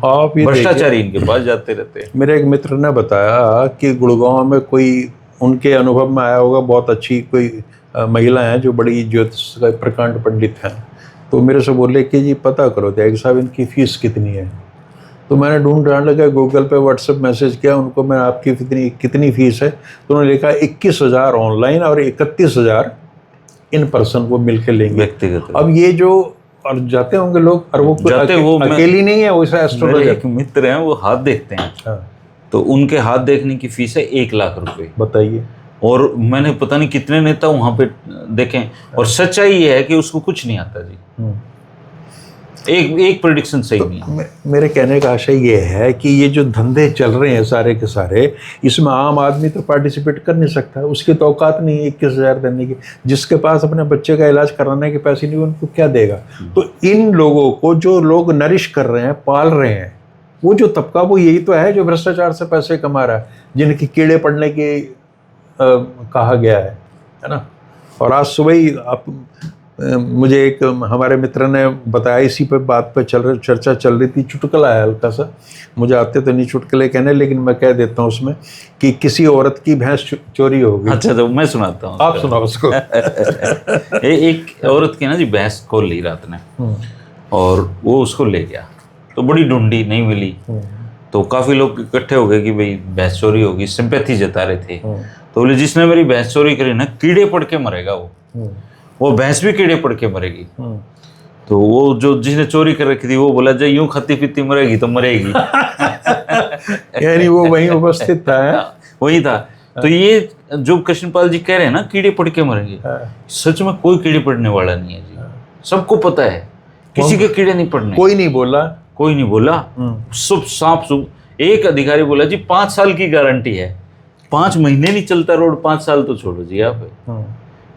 आप ये भ्रष्टाचारी इनके पास जाते रहते हैं। मेरे एक मित्र ने बताया कि गुड़गांव में कोई उनके अनुभव में आया होगा, बहुत अच्छी कोई महिला है जो बड़ी ज्योतिष का प्रकांड पंडित हैं। तो मेरे से बोले कि जी पता करो त्यागी साहब इनकी फीस कितनी है। तो मैंने ढूंढ लगा, गूगल पे व्हाट्सएप मैसेज किया उनको, मैं आपकी कितनी फीस है? तो उन्होंने लिखा 21,000 ऑनलाइन और 31,000 इन पर्सन वो मिलकर लेंगे व्यक्तिगत। अब ये जो और जाते होंगे लोग, और वो अकेली नहीं है, वैसा एस्ट्रोलॉजर एक मित्र हैं वो हाथ देखते हैं। हाँ। तो उनके हाथ देखने की फीस है 1 लाख रुपए। बताइए। और मैंने पता नहीं कितने नेता वहां पे देखें, और सच्चाई ये है कि उसको कुछ नहीं आता जी। एक प्रेडिक्शन सही नहीं है। मेरे कहने का आशय ये है कि ये जो धंधे चल रहे हैं सारे के सारे, इसमें आम आदमी तो पार्टिसिपेट कर नहीं सकता, उसकी तो औकात नहीं है 21,000 देने की। जिसके पास अपने बच्चे का इलाज कराने के पैसे नहीं, उनको क्या देगा? तो इन लोगों को जो लोग नरिश कर रहे हैं, पाल रहे हैं, वो जो तबका, वो यही तो है जो भ्रष्टाचार से पैसे कमा रहा है, जिनके कीड़े पड़ने की कहा गया है ना। और आज सुबह ही मुझे एक हमारे मित्र ने बताया, इसी पे बात पे चर्चा चल रही थी, चुटकुला है हल्का सा, मुझे आते तो नहीं चुटकुले कहने, लेकिन मैं कह देता हूँ उसमें कि किसी औरत की भैंस चोरी हो गई। अच्छा, तो मैं सुनाता हूँ, आप सुनाओ उसको। एक औरत की ना जी भैंस खोल ली रात में, और वो उसको ले गया, तो बड़ी ढूंढी नहीं मिली। तो काफी लोग इकट्ठे हो गए कि भाई भैंस चोरी होगी, सिंपैथी जता रहे थे। तो बोले जिसने मेरी भैंस चोरी करी ना, कीड़े पड़ के मरेगा वो भैंस भी कीड़े पड़ के मरेगी। तो वो जो जिसने चोरी कर रखी थी वो बोला, जब यूं खाती पीती मरेगी तो मरेगी। यानी वो वहीं उपस्थित था है? वही था। तो ये जो कृष्णपाल जी कह रहे हैं ना, कीड़े पड़ के मरेंगे, सच में कोई कीड़े पड़ने वाला नहीं है जी। सबको पता है किसी के कीड़े नहीं पड़ने। कोई नहीं बोला, कोई नहीं बोला, सब साफ सुफ। एक अधिकारी बोला जी 5 साल की गारंटी है। 5 महीने नहीं चलता रोड, 5 साल तो छोड़ो जी आप,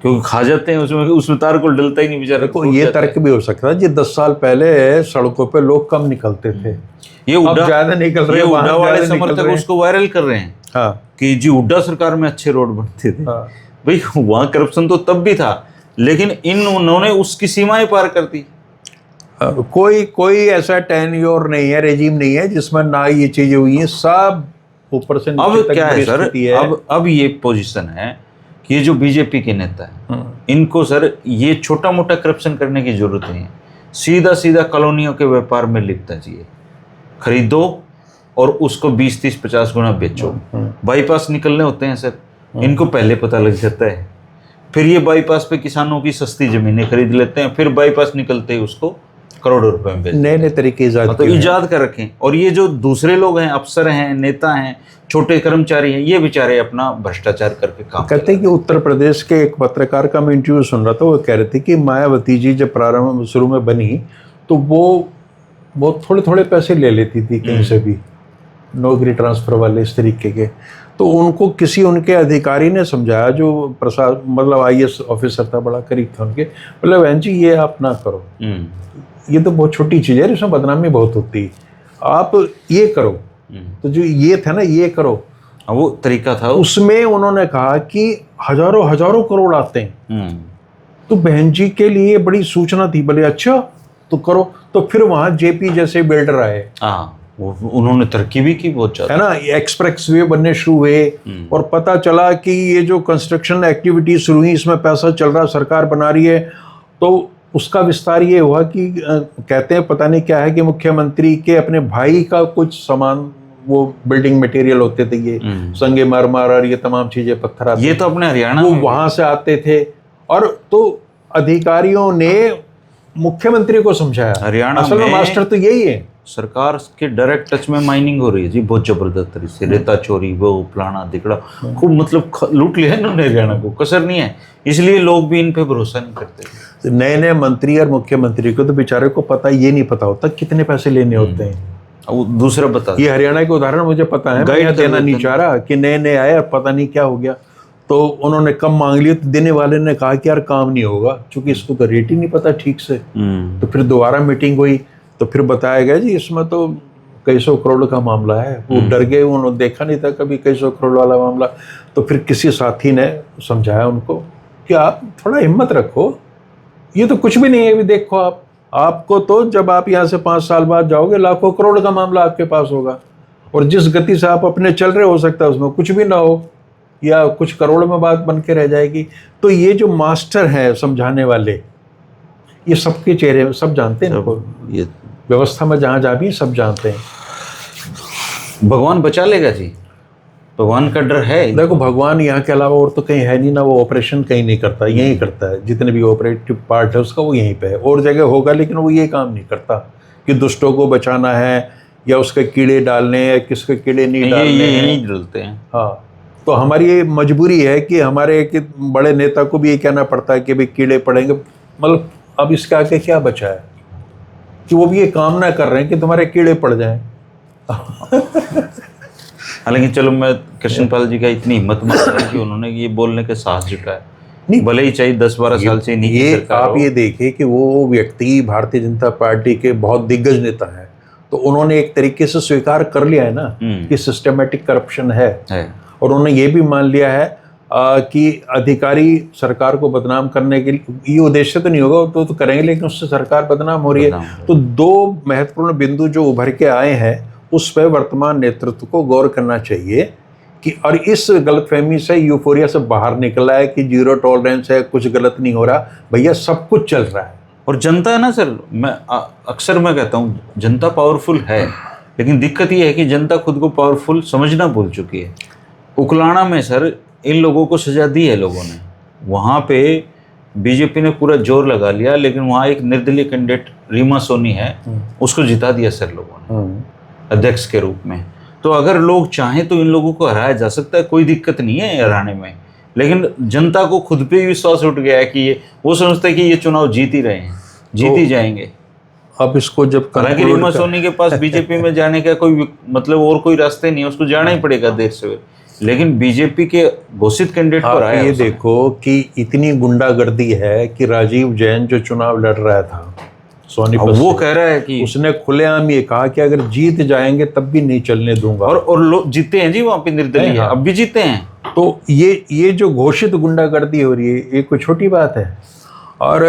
क्योंकि खा जाते हैं उसमें तार को डलता ही नहीं बेचारे को। ये तर्क भी हो सकता है जी, 10 साल पहले सड़कों पे लोग कम निकलते थे, ये उड्डा ज्यादा निकल रहे हैं, उड्डा वाले समर्थक उसको वायरल कर रहे हैं। हाँ। कि जी उड्डा सरकार में अच्छे रोड बनते थे। हाँ। भाई वहां करप्शन तो तब भी था, लेकिन उन्होंने उसकी सीमाएं पार कर दी। कोई ऐसा टेन्योर नहीं है, रेजिम नहीं है जिसमें ना ये चीजें हुई हैं, सब ऊपर से नीचे तक। अब क्या है सर, अब ये पोजीशन है कि ये जो बीजेपी के नेता है, इनको सर ये छोटा मोटा करप्शन करने की जरूरत नहीं है। सीधा सीधा कॉलोनियों के व्यापार में लिपटा चाहिए, खरीदो और उसको 20-30-50 गुना बेचो। बाईपास निकलने होते हैं सर, इनको पहले पता लग जाता है, फिर ये बाईपास पे किसानों की सस्ती जमीनें खरीद लेते हैं, फिर बाईपास निकलते ही उसको करोड़ों रुपए में बेचते हैं। नए नए तरीके तो इजाद कर रखें। और ये जो दूसरे लोग हैं, अफसर हैं, नेता हैं, छोटे कर्मचारी हैं, ये बेचारे अपना भ्रष्टाचार करके काम कहते हैं कि उत्तर प्रदेश के एक पत्रकार का मैं इंटरव्यू सुन रहा था, वो कह रहे थे कि मायावती जी जब प्रारंभ शुरू में बनी तो वो थोड़े थोड़े पैसे ले लेती थी कहीं से भी, नौकरी ट्रांसफर वाले इस तरीके के। तो उनको किसी उनके अधिकारी ने समझाया, जो प्रसाद मतलब IAS ऑफिसर था, बड़ा करीब था उनके, बोले बहन जी ये आप ना करो, ये तो बहुत छोटी चीज़ है, इसमें बदनामी बहुत होती, आप ये करो। तो जो ये था ना, ये करो, वो तरीका था उसमें उन्होंने कहा कि हजारों हजारों करोड़ आते हैं। तो बहन जी के लिए बड़ी सूचना थी, बोले अच्छा तो करो। तो फिर वहां JP जैसे बिल्डर आए, उन्होंने तरक्की भी की बहुत ज्यादा, है ना, एक्सप्रेस वे बनने शुरू हुए, और पता चला कि ये जो कंस्ट्रक्शन एक्टिविटी शुरू हुई, इसमें पैसा चल रहा, सरकार बना रही है। तो उसका विस्तार ये हुआ कि कहते हैं पता नहीं क्या है कि मुख्यमंत्री के अपने भाई का कुछ सामान, वो बिल्डिंग मटेरियल होते थे, ये संगे मरमर और ये तमाम चीजें, पत्थर आते, ये तो अपने हरियाणा वो में वहां से आते थे। और तो अधिकारियों ने मुख्यमंत्री को समझाया, हरियाणा असल में में मास्टर तो यही है, सरकार के डायरेक्ट टच में माइनिंग हो रही है जी, बहुत जबरदस्त तरीके से, रेता चोरी, वो फलाना दिखड़ा, खूब मतलब लूट लिया है इन्होंने हरियाणा को, कसर नहीं है, इसलिए लोग भी इन पे भरोसा नहीं करते। नए नए मंत्री और मुख्यमंत्री को तो बेचारे को पता, ये नहीं पता होता कितने पैसे लेने होते हैं। वो दूसरा बता, ये हरियाणा के उदाहरण मुझे पता है, मैं यहाँ देना नहीं चाह रहा कि नए नए आए और पता नहीं क्या हो गया, तो उन्होंने कम मांग लिया, तो देने वाले ने कहा कि यार काम नहीं होगा, क्योंकि इसको तो रेट ही नहीं पता ठीक से। तो फिर दोबारा मीटिंग हुई, तो फिर बताया गया जी इसमें तो कई सौ करोड़ का मामला है। वो डर गए, उन्होंने देखा नहीं था कभी कई सौ करोड़ वाला मामला। तो फिर किसी साथी ने समझाया उनको कि आप थोड़ा हिम्मत रखो, ये तो कुछ भी नहीं है, अभी देखो आपको तो जब आप यहाँ से 5 साल बाद जाओगे, लाखों करोड़ का मामला आपके पास होगा, और जिस गति से आप अपने चल रहे, हो सकता है उसमें कुछ भी ना हो, या कुछ करोड़ में बात बन के रह जाएगी। तो ये जो मास्टर हैं समझाने वाले, ये सबके चेहरे सब जानते हैं, ये व्यवस्था में जहाँ जा भी सब जानते हैं। भगवान बचा लेगा जी, भगवान का डर है। देखो भगवान यहाँ के अलावा और तो कहीं है नहीं ना, वो ऑपरेशन कहीं नहीं करता, यहीं करता है, जितने भी ऑपरेटिव पार्ट है उसका वो यहीं पे है, और जगह होगा लेकिन वो ये काम नहीं करता कि दुष्टों को बचाना है या उसके कीड़े डालने या किसके कीड़े नहीं डालने, ये नहीं डलते हैं। हाँ, तो हमारी ये मजबूरी है कि हमारे एक बड़े नेता को भी ये कहना पड़ता है कि भाई कीड़े पड़ेंगे, मतलब अब इसके आगे क्या बचा है कि वो भी ये काम ना कर रहे हैं कि तुम्हारे कीड़े पड़ जाएं। हालांकि चलो, मैं कृष्णपाल जी का इतनी हिम्मत मानता हूं कि उन्होंने ये बोलने के साहस जुटाया, नहीं भले ही चाहिए 10-12 साल से नहीं की सरकार आप ये देखिए कि वो व्यक्ति भारतीय जनता पार्टी के बहुत दिग्गज नेता है, तो उन्होंने एक तरीके से स्वीकार कर लिया है ना कि सिस्टमेटिक करप्शन है। और उन्होंने ये भी मान लिया है कि अधिकारी सरकार को बदनाम करने के लिए, ये उद्देश्य तो नहीं होगा तो करेंगे, लेकिन उससे सरकार बदनाम हो रही है। तो 2 महत्वपूर्ण बिंदु जो उभर के आए हैं, उस पर वर्तमान नेतृत्व को गौर करना चाहिए कि, और इस गलतफहमी से, यूफोरिया से बाहर निकला है कि जीरो टॉलरेंस है, कुछ गलत नहीं हो रहा। भैया सब कुछ चल रहा है, और जनता है ना सर, मैं अक्सर मैं कहता हूँ जनता पावरफुल है, लेकिन दिक्कत ये है कि जनता खुद को पावरफुल समझना भूल चुकी है। उकलाना में सर इन लोगों को सजा दी है लोगों ने, वहाँ पे बीजेपी ने पूरा जोर लगा लिया, लेकिन वहाँ एक निर्दलीय कैंडिडेट रीमा सोनी है, उसको जिता दिया सर लोगों ने अध्यक्ष के रूप में। तो अगर लोग चाहें तो इन लोगों को हराया जा सकता है, कोई दिक्कत नहीं है हराने में, लेकिन जनता को खुद पे विश्वास उठ गया है कि ये, वो समझते हैं कि ये चुनाव जीत ही रहे हैं, जीत ही जाएंगे। अब इसको जब हालांकि रीमा सोनी के पास बीजेपी में जाने का कोई मतलब और कोई रास्ते नहीं है, उसको जाना ही पड़ेगा देर से, लेकिन बीजेपी के घोषित कैंडिडेट पर आया। ये देखो कि इतनी गुंडागर्दी है कि राजीव जैन जो चुनाव लड़ रहा था सोनीपत, वो कह रहा है कि उसने खुलेआम ये कहा कि अगर जीत जाएंगे तब भी नहीं चलने दूंगा, और लोग जीते हैं जी वहाँ पे निर्दलीय, अब भी जीते हैं। तो ये जो घोषित गुंडागर्दी हो रही है, ये कोई छोटी बात है। और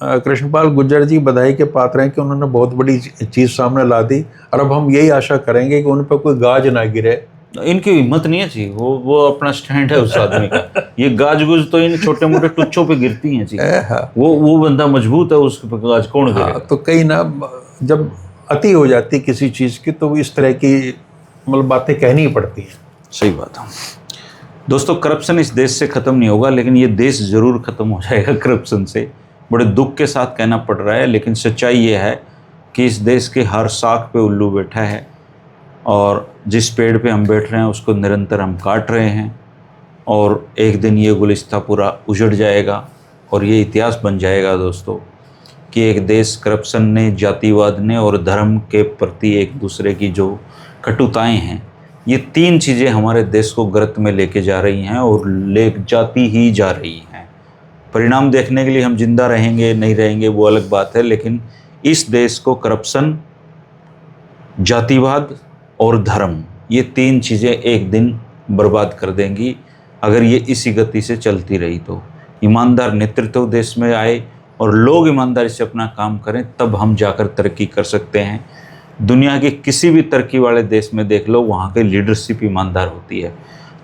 कृष्णपाल गुर्जर जी बधाई के पात्र हैं कि उन्होंने बहुत बड़ी चीज़ सामने ला दी, और अब हम यही आशा करेंगे कि उन पर कोई गाज ना गिरे। इनकी हिम्मत नहीं है जी, वो अपना स्टैंड है उस आदमी का। ये गाज गुज तो इन छोटे मोटे टुच्चों पे गिरती हैं जी, वो बंदा मजबूत है, उस पे गाज कौन गिरेगा। तो कहीं ना जब अति हो जाती किसी चीज़ की, तो इस तरह की मतलब बातें कहनी ही पड़ती हैं। सही बात है दोस्तों, करप्शन इस देश से ख़त्म नहीं होगा, लेकिन ये देश ज़रूर ख़त्म हो जाएगा करप्शन से। बड़े दुख के साथ कहना पड़ रहा है, लेकिन सच्चाई ये है कि इस देश के हर साख पे उल्लू बैठा है, और जिस पेड़ पे हम बैठ रहे हैं उसको निरंतर हम काट रहे हैं, और एक दिन ये गुलिस्ता पूरा उजड़ जाएगा, और ये इतिहास बन जाएगा दोस्तों कि एक देश करप्शन ने, जातिवाद ने और धर्म के प्रति एक दूसरे की जो कटुताएं हैं, ये तीन चीज़ें हमारे देश को गर्त में लेके जा रही हैं और ले जाती ही जा रही हैं। परिणाम देखने के लिए हम जिंदा रहेंगे नहीं रहेंगे वो अलग बात है, लेकिन इस देश को करप्शन, जातिवाद और धर्म, ये तीन चीज़ें एक दिन बर्बाद कर देंगी अगर ये इसी गति से चलती रही तो। ईमानदार नेतृत्व देश में आए और लोग ईमानदारी से अपना काम करें, तब हम जाकर तरक्की कर सकते हैं। दुनिया के किसी भी तरक्की वाले देश में देख लो, वहाँ की लीडरशिप ईमानदार होती है।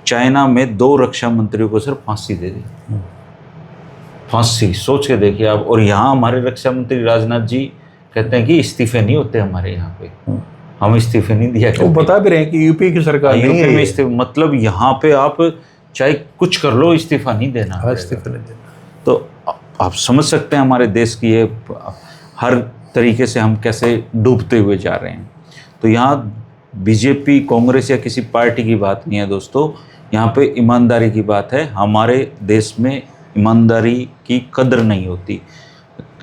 चाइना में 2 रक्षा मंत्रियों को सिर्फ फांसी दे दी, फांसी, सोच के देखिए आप। और यहाँ हमारे रक्षा मंत्री राजनाथ जी कहते हैं कि इस्तीफे नहीं होते हमारे यहाँ पे, हम इस्तीफे नहीं दिया करते। वो बता भी रहे हैं कि यूपी की सरकार नहीं यूपी में है, इस्तीफा, मतलब यहाँ पे आप चाहे कुछ कर लो, इस्तीफा नहीं देना। इस्तीफा नहीं देना। तो आप समझ सकते हैं हमारे देश की ये हर तरीके से हम कैसे डूबते हुए जा रहे हैं। तो यहाँ बीजेपी, कांग्रेस या किसी पार्टी की बात नहीं है दोस्तों, यहाँ पे ईमानदारी की बात है। हमारे देश में ईमानदारी की कदर नहीं होती,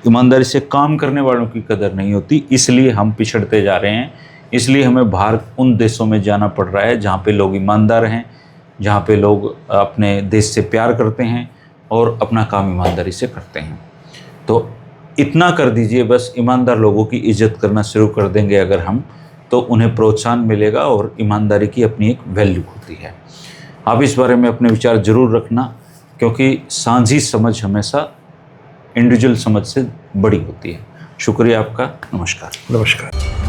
ईमानदारी से काम करने वालों की कदर नहीं होती, इसलिए हम पिछड़ते जा रहे हैं। इसलिए हमें बाहर उन देशों में जाना पड़ रहा है जहाँ पे लोग ईमानदार हैं, जहाँ पे लोग अपने देश से प्यार करते हैं और अपना काम ईमानदारी से करते हैं। तो इतना कर दीजिए बस, ईमानदार लोगों की इज्जत करना शुरू कर देंगे अगर हम, तो उन्हें प्रोत्साहन मिलेगा और ईमानदारी की अपनी एक वैल्यू होती है। आप इस बारे में अपने विचार जरूर रखना, क्योंकि साझी समझ हमेशा इंडिविजुअल समझ से बड़ी होती है। शुक्रिया आपका। नमस्कार। नमस्कार।